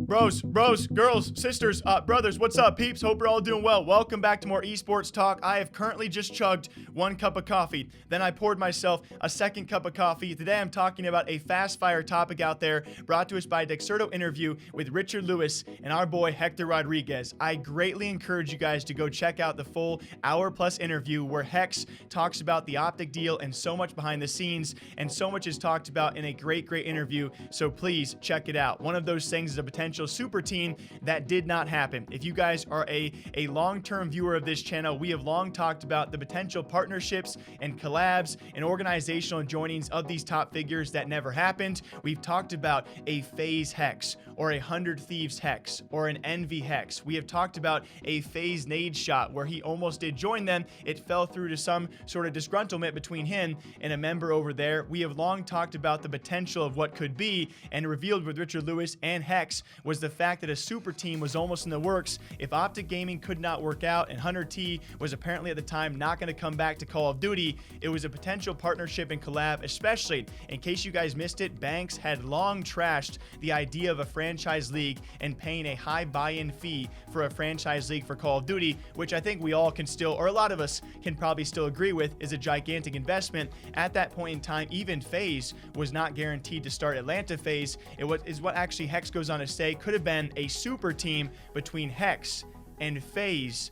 Bros, girls, sisters, brothers, what's up, peeps? Hope you're all doing well. Welcome back to more esports talk. I have currently just chugged 1 cup of coffee. Then I poured myself a 2nd cup of coffee. Today I'm talking about a fast fire topic out there brought to us by a Dexerto interview with Richard Lewis and our boy Hector Rodriguez. I greatly encourage you guys to go check out the full hour-plus interview where Hecz talks about the Optic deal and so much behind the scenes, and so much is talked about in a great interview. So please check it out. One of those things is a potential super team that did not happen. If you guys are a long-term viewer of this channel, we have long talked about the potential partnerships and collabs and organizational joinings of these top figures that never happened. We've talked about a FAZE Hecz or a 100 Thieves Hecz or an Envy Hecz. We have talked about a FAZE nade shot where he almost did join them. It fell through to some sort of disgruntlement between him and a member over there. We have long talked about the potential of what could be, and revealed with Richard Lewis and Hecz was the fact that a super team was almost in the works if Optic Gaming could not work out, and Hunter T was apparently at the time not going to come back to Call of Duty. It was a potential partnership and collab, especially in case you guys missed it. Banks had long trashed the idea of a franchise league and paying a high buy-in fee for a franchise league for Call of Duty, which I think we all can still, or a lot of us can probably still agree with, is a gigantic investment. At that point in time, even FAZE was not guaranteed to start Atlanta FAZE. Is what actually Hecz goes on to say could have been a super team between Hecz and FAZE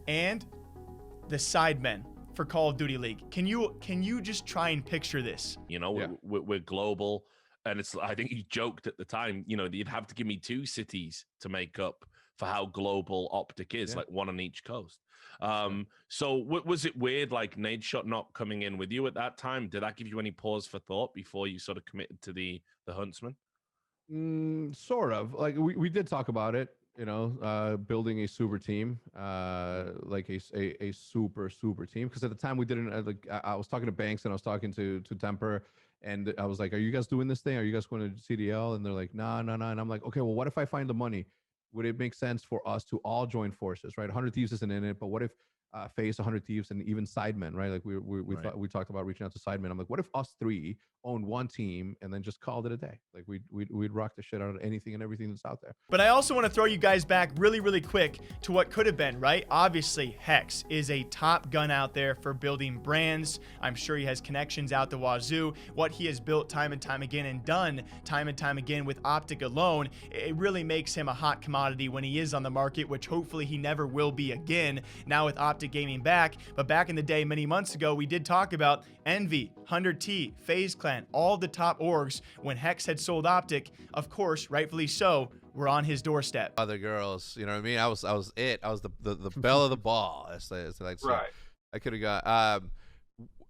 and the Sidemen for Call of Duty League. Can you just try and picture this? You know, yeah. we're global, and it's, I think you joked at the time, you know, that you'd have to give me 2 cities to make up for how global Optic is, like one on each coast. So was it weird, like nade shot not coming in with you at that time? Did that give you any pause for thought before you sort of committed to the Huntsman? Sort of. Like we did talk about it, you know, building a super team, like a super team. Because at the time we didn't, like, I was talking to Banks and I was talking to Temper, and I was like, "Are you guys doing this thing? Are you guys going to CDL?" And they're like, "No." And I'm like, "Okay, well, what if I find the money? Would it make sense for us to all join forces, right? 100 Thieves isn't in it, but what if FAZE 100 Thieves and even Sidemen, right? Like we talked about reaching out to Sidemen. I'm like, what if us 3 own one team and then just called it a day? Like we'd rock the shit out of anything and everything that's out there. But I also want to throw you guys back really quick to what could have been, right? Obviously, Hecz is a top gun out there for building brands. I'm sure he has connections out the wazoo. What he has built time and time again and done time and time again with Optic alone, it really makes him a hot commodity when he is on the market, which hopefully he never will be again now with Optic Gaming back. But back in the day, many months ago, we did talk about Envy, 100T, FaZe Clan, all the top orgs. When Hecz had sold Optic, of course, rightfully so, were on his doorstep. Other girls, you know what I mean? I was the belle of the ball. Right. I could have got.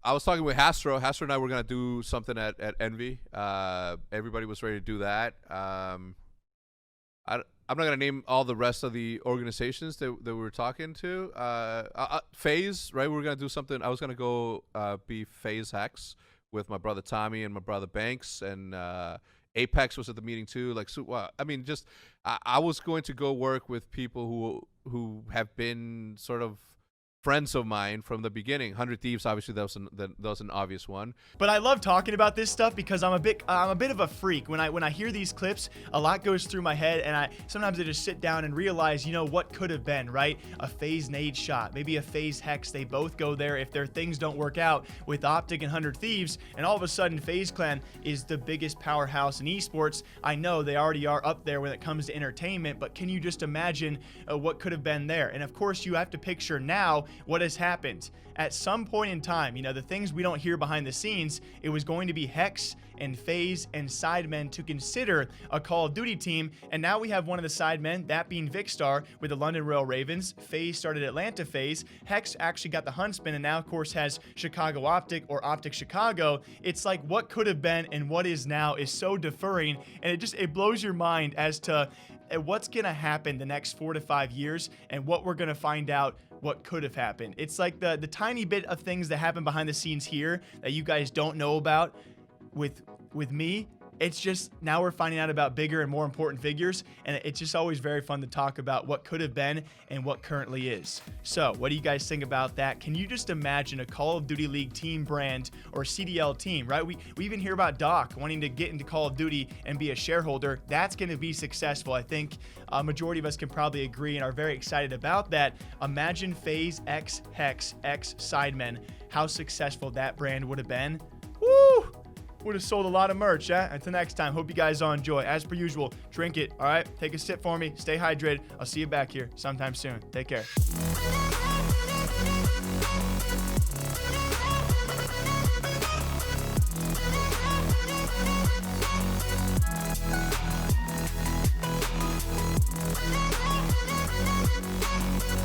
I was talking with Hastro. Hastro and I were gonna do something at Envy. Everybody was ready to do that. I'm not gonna name all the rest of the organizations that we were talking to. FaZe, right? We were gonna do something. I was gonna go be FaZe Hecz with my brother Tommy and my brother Banks, and Apex was at the meeting too. Like, so, I mean, just I was going to go work with people who have been sort of friends of mine from the beginning. 100 Thieves, obviously, that was an obvious one. But I love talking about this stuff because I'm a bit of a freak. When I hear these clips, a lot goes through my head, and sometimes I just sit down and realize, you know, what could have been, right? A FaZe nade shot, maybe a FaZe Hecz. They both go there if their things don't work out with Optic and 100 Thieves, and all of a sudden FaZe Clan is the biggest powerhouse in esports. I know they already are up there when it comes to entertainment, but can you just imagine what could have been there? And of course, you have to picture now what has happened. At some point in time, you know, the things we don't hear behind the scenes, it was going to be Hecz and FaZe and Sidemen to consider a Call of Duty team, and now we have one of the Sidemen, that being Vikkstar with the London Royal Ravens. FaZe started Atlanta FaZe. Hecz actually got the Huntsman, and now of course has Chicago Optic or Optic Chicago. It's like what could have been and what is now is so deferring, and it blows your mind as to what's gonna happen the next 4 to 5 years and what we're gonna find out what could have happened. It's like the tiny bit of things that happen behind the scenes here that you guys don't know about with me. it's just now we're finding out about bigger and more important figures, and it's just always very fun to talk about what could have been and what currently is. So what do you guys think about that? Can you just imagine a Call of Duty League team brand or CDL team, right? We even hear about Doc wanting to get into Call of Duty and be a shareholder. That's going to be successful. I think a majority of us can probably agree and are very excited about that. Imagine FAZE X Hecz X Sidemen, how successful that brand would have been. Woo! Would have sold a lot of merch. Until next time, hope you guys all enjoy. As per usual, drink it, all right? Take a sip for me. Stay hydrated. I'll see you back here sometime soon. Take care.